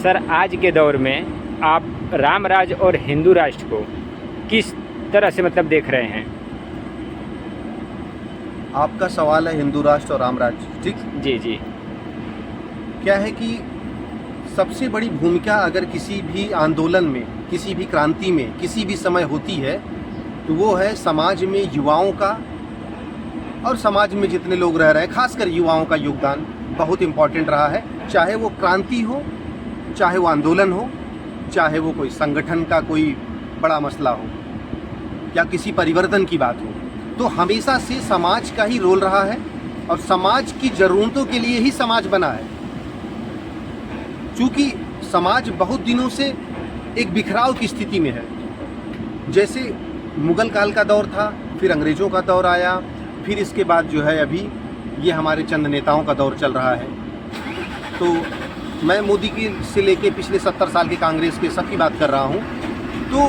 Sir, आज के दौर में आप राम राज और हिंदू राष्ट्र को किस तरह से मतलब देख रहे हैं? आपका सवाल है हिंदू राष्ट्र और राम राज्य, ठीक? जी जी। क्या है कि सबसे बड़ी भूमिका अगर किसी भी आंदोलन में, किसी भी क्रांति में, किसी भी समय होती है तो वो है समाज में युवाओं का और समाज में जितने लोग रह रहे हैं, खासकर युवाओं का योगदान बहुत इम्पॉर्टेंट रहा है। चाहे वो क्रांति हो, चाहे वो आंदोलन हो, चाहे वो कोई संगठन का कोई बड़ा मसला हो या किसी परिवर्तन की बात हो, तो हमेशा से समाज का ही रोल रहा है और समाज की ज़रूरतों के लिए ही समाज बना है। चूँकि समाज बहुत दिनों से एक बिखराव की स्थिति में है। जैसे मुग़ल काल का दौर था, फिर अंग्रेज़ों का दौर आया, फिर इसके बाद जो है अभी ये हमारे चंद नेताओं का दौर चल रहा है। तो मैं मोदी की से लेके पिछले 70 साल के कांग्रेस के सब की बात कर रहा हूँ। तो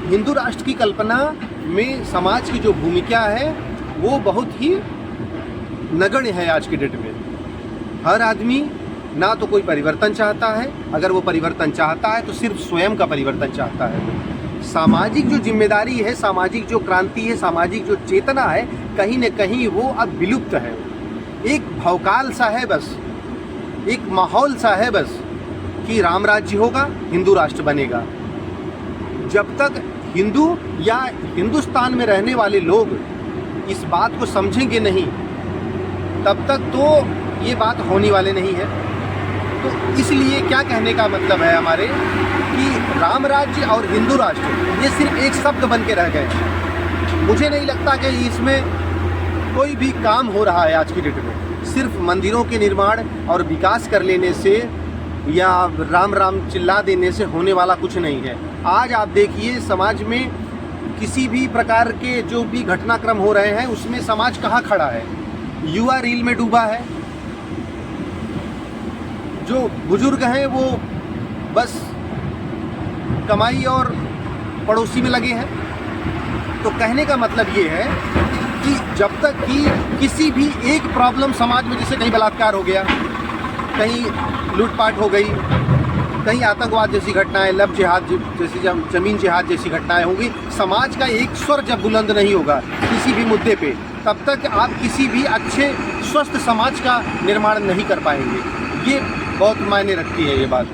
हिंदू राष्ट्र की कल्पना में समाज की जो भूमिका है वो बहुत ही नगण्य है आज की डेट में। हर आदमी ना तो कोई परिवर्तन चाहता है, अगर वो परिवर्तन चाहता है तो सिर्फ स्वयं का परिवर्तन चाहता है। सामाजिक जो जिम्मेदारी है, सामाजिक जो क्रांति है, सामाजिक जो चेतना है, कहीं न कहीं वो अब विलुप्त है। एक भौकाल सा है बस, एक माहौल सा है बस कि राम राज्य होगा, हिंदू राष्ट्र बनेगा। जब तक हिंदू या हिंदुस्तान में रहने वाले लोग इस बात को समझेंगे नहीं, तब तक तो ये बात होने वाले नहीं है। तो इसलिए क्या कहने का मतलब है हमारे कि राम राज्य और हिंदू राष्ट्र ये सिर्फ एक शब्द बन के रह गए। मुझे नहीं लगता कि इसमें कोई भी काम हो रहा है आज की डेट में। सिर्फ मंदिरों के निर्माण और विकास कर लेने से या राम राम चिल्ला देने से होने वाला कुछ नहीं है। आज आप देखिए समाज में किसी भी प्रकार के जो भी घटनाक्रम हो रहे हैं उसमें समाज कहाँ खड़ा है? युवा रील में डूबा है। जो बुजुर्ग हैं वो बस कमाई और पड़ोसी में लगे हैं। तो कहने का मतलब ये है कि जब तक कि किसी भी एक प्रॉब्लम समाज में, जैसे कहीं बलात्कार हो गया, कहीं लूटपाट हो गई, कहीं आतंकवाद जैसी घटनाएं, लव जिहाद जैसी, जमीन जिहाद जैसी घटनाएं होंगी, समाज का एक स्वर जब बुलंद नहीं होगा किसी भी मुद्दे पे, तब तक आप किसी भी अच्छे स्वस्थ समाज का निर्माण नहीं कर पाएंगे। ये बहुत मायने रखती है ये बात।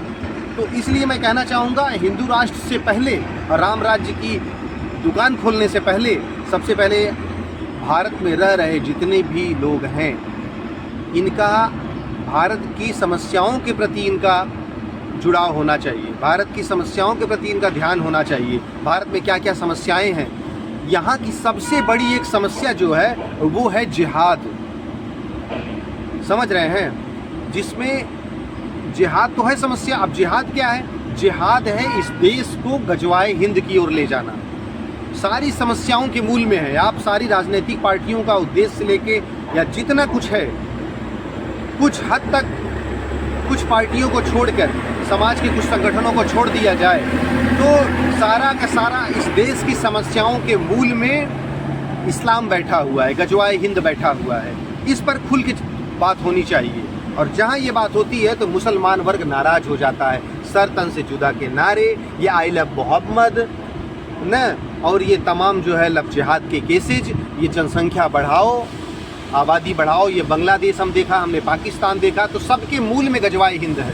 तो इसलिए मैं कहना चाहूँगा, हिंदू राष्ट्र से पहले, राम राज्य की दुकान खोलने से पहले, सबसे पहले भारत में रह रहे जितने भी लोग हैं, इनका भारत की समस्याओं के प्रति इनका जुड़ाव होना चाहिए। भारत की समस्याओं के प्रति इनका ध्यान होना चाहिए। भारत में क्या क्या समस्याएं हैं। यहाँ की सबसे बड़ी एक समस्या जो है वो है जिहाद। समझ रहे हैं? जिसमें जिहाद तो है समस्या। अब जिहाद क्या है? जिहाद है इस देश को गजवाए हिंद की ओर ले जाना। सारी समस्याओं के मूल में है। आप सारी राजनीतिक पार्टियों का उद्देश्य लेके या जितना कुछ है, कुछ हद तक कुछ पार्टियों को छोड़कर समाज के कुछ संगठनों को छोड़ दिया जाए तो सारा का सारा इस देश की समस्याओं के मूल में इस्लाम बैठा हुआ है, गजवाए हिंद बैठा हुआ है। इस पर खुल के बात होनी चाहिए। और जहाँ ये बात होती है तो मुसलमान वर्ग नाराज हो जाता है। सर तन से जुदा के नारे, ये आई लव मोहम्मद न, और ये तमाम जो है लव जिहाद के केसेज, ये जनसंख्या बढ़ाओ, आबादी बढ़ाओ, ये बांग्लादेश हम देखा, हमने पाकिस्तान देखा, तो सबके मूल में गजवाए हिंद है।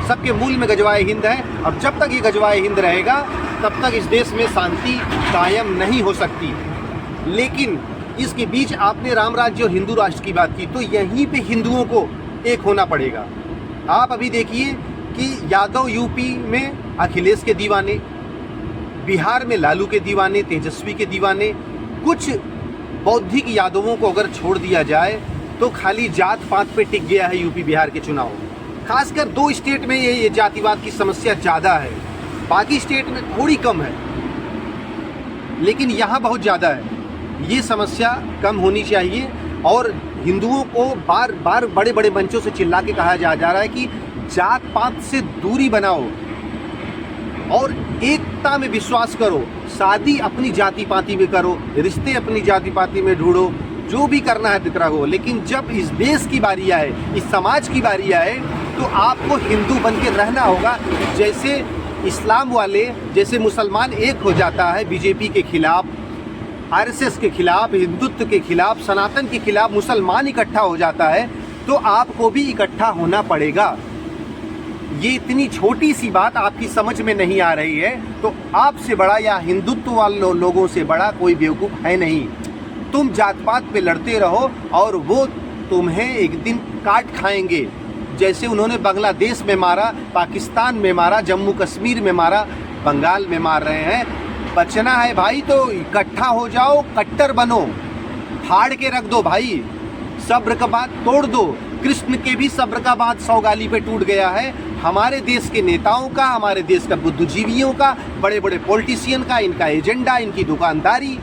सबके मूल में गजवाए हिंद है। और जब तक ये गजवाए हिंद रहेगा तब तक इस देश में शांति कायम नहीं हो सकती। लेकिन इसके बीच आपने राम राज्य और हिंदू राष्ट्र की बात की, तो यहीं पे हिंदुओं को एक होना पड़ेगा। आप अभी देखिए कि यादव यूपी में अखिलेश के दीवाने, बिहार में लालू के दीवाने, तेजस्वी के दीवाने, कुछ बौद्धिक यादवों को अगर छोड़ दिया जाए तो खाली जात पात पे टिक गया है यूपी बिहार के चुनाव। खासकर 2 स्टेट में ये जातिवाद की समस्या ज़्यादा है, बाकी स्टेट में थोड़ी कम है, लेकिन यहाँ बहुत ज़्यादा है। ये समस्या कम होनी चाहिए। और हिंदुओं को बार बार बड़े बड़े मंचों से चिल्ला के कहा जा रहा है कि जात पात से दूरी बनाओ और एकता में विश्वास करो। शादी अपनी जाति पाति में करो, रिश्ते अपनी जाति पाति में ढूंढो, जो भी करना है करो। लेकिन जब इस देश की बारी आए, इस समाज की बारी आए, तो आपको हिंदू बन के रहना होगा। जैसे इस्लाम वाले, जैसे मुसलमान एक हो जाता है बीजेपी के खिलाफ, आरएसएस के खिलाफ, हिंदुत्व के खिलाफ, सनातन के खिलाफ मुसलमान इकट्ठा हो जाता है, तो आपको भी इकट्ठा होना पड़ेगा। ये इतनी छोटी सी बात आपकी समझ में नहीं आ रही है, तो आपसे बड़ा या हिंदुत्व वाले लोगों से बड़ा कोई बेवकूफ़ है नहीं। तुम जात पात पे लड़ते रहो और वो तुम्हें एक दिन काट खाएंगे। जैसे उन्होंने बांग्लादेश में मारा, पाकिस्तान में मारा, जम्मू कश्मीर में मारा, बंगाल में मार रहे हैं। बचना है भाई तो इकट्ठा हो जाओ, कट्टर बनो, फाड़ के रख दो भाई, सब्र का बात तोड़ दो। कृष्ण के भी सब्र का बात 100 गाली पे टूट गया है। हमारे देश के नेताओं का, हमारे देश का बुद्धिजीवियों का, बड़े बड़े पॉलिटिशियन का, इनका एजेंडा, इनकी दुकानदारी,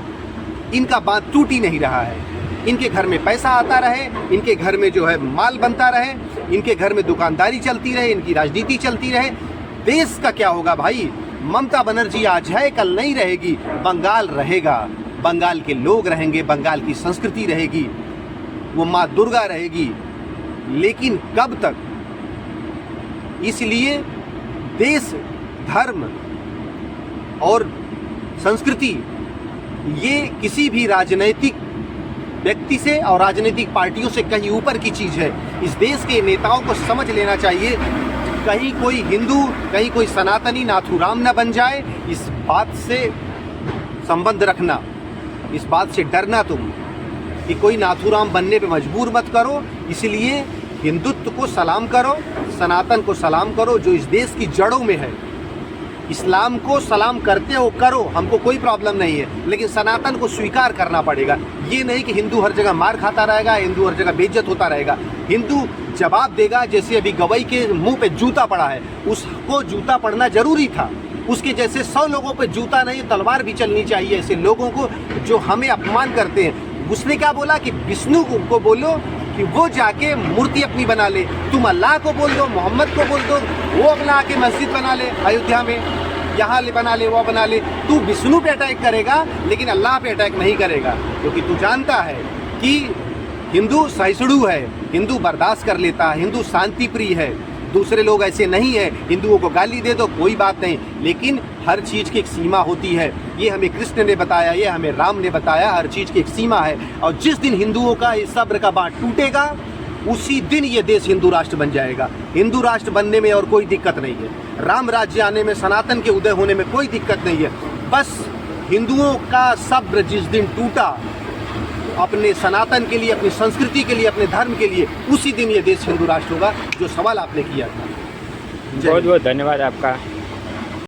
इनका बात टूट ही नहीं रहा है। इनके घर में पैसा आता रहे, इनके घर में जो है माल बनता रहे, इनके घर में दुकानदारी चलती रहे, इनकी राजनीति चलती रहे। देश का क्या होगा भाई? ममता बनर्जी आज है, कल नहीं रहेगी। बंगाल रहेगा, बंगाल के लोग रहेंगे, बंगाल की संस्कृति रहेगी, वो माँ दुर्गा रहेगी। लेकिन कब तक? इसलिए देश, धर्म और संस्कृति ये किसी भी राजनीतिक व्यक्ति से और राजनीतिक पार्टियों से कहीं ऊपर की चीज़ है। इस देश के नेताओं को समझ लेना चाहिए। कहीं कोई हिंदू, कहीं कोई सनातनी नाथूराम न बन जाए, इस बात से संबंध रखना, इस बात से डरना तुम कि कोई नाथूराम बनने पे मजबूर मत करो। इसलिए हिंदुत्व को सलाम करो, सनातन को सलाम करो, जो इस देश की जड़ों में है। इस्लाम को सलाम करते हो करो, हमको कोई प्रॉब्लम नहीं है, लेकिन सनातन को स्वीकार करना पड़ेगा। ये नहीं कि हिंदू हर जगह मार खाता रहेगा, हिंदू हर जगह बेइज्जत होता रहेगा। हिंदू जवाब देगा। जैसे अभी गवई के मुंह पे जूता पड़ा है, उसको जूता पड़ना जरूरी था। उसके जैसे 100 लोगों पे जूता नहीं, तलवार भी चलनी चाहिए ऐसे लोगों को जो हमें अपमान करते हैं। उसने क्या बोला कि विष्णु को बोलो कि वो जाके मूर्ति अपनी बना ले, तुम अल्लाह को बोल दो, मोहम्मद को बोल दो, वो अपना आके मस्जिद बना ले अयोध्या में, यहाँ ले बना ले, वो बना ले। तू विष्णु पे अटैक करेगा लेकिन अल्लाह पे अटैक नहीं करेगा, क्योंकि तू जानता है कि हिंदू सहिष्णु है, हिंदू बर्दाश्त कर लेता है, हिंदू शांति प्रिय है। दूसरे लोग ऐसे नहीं है। हिंदुओं को गाली दे दो कोई बात नहीं, लेकिन हर चीज़ की एक सीमा होती है। ये हमें कृष्ण ने बताया, ये हमें राम ने बताया, हर चीज़ की एक सीमा है। और जिस दिन हिंदुओं का इस सब्र का बाँट टूटेगा, उसी दिन ये देश हिंदू राष्ट्र बन जाएगा। हिंदू राष्ट्र बनने में और कोई दिक्कत नहीं है, राम राज्य आने में, सनातन के उदय होने में कोई दिक्कत नहीं है। बस हिंदुओं का सब्र जिस दिन टूटा अपने सनातन के लिए, अपनी संस्कृति के लिए, अपने धर्म के लिए, उसी दिन ये देश हिंदू राष्ट्र होगा, जो सवाल आपने किया था। बहुत बहुत धन्यवाद आपका।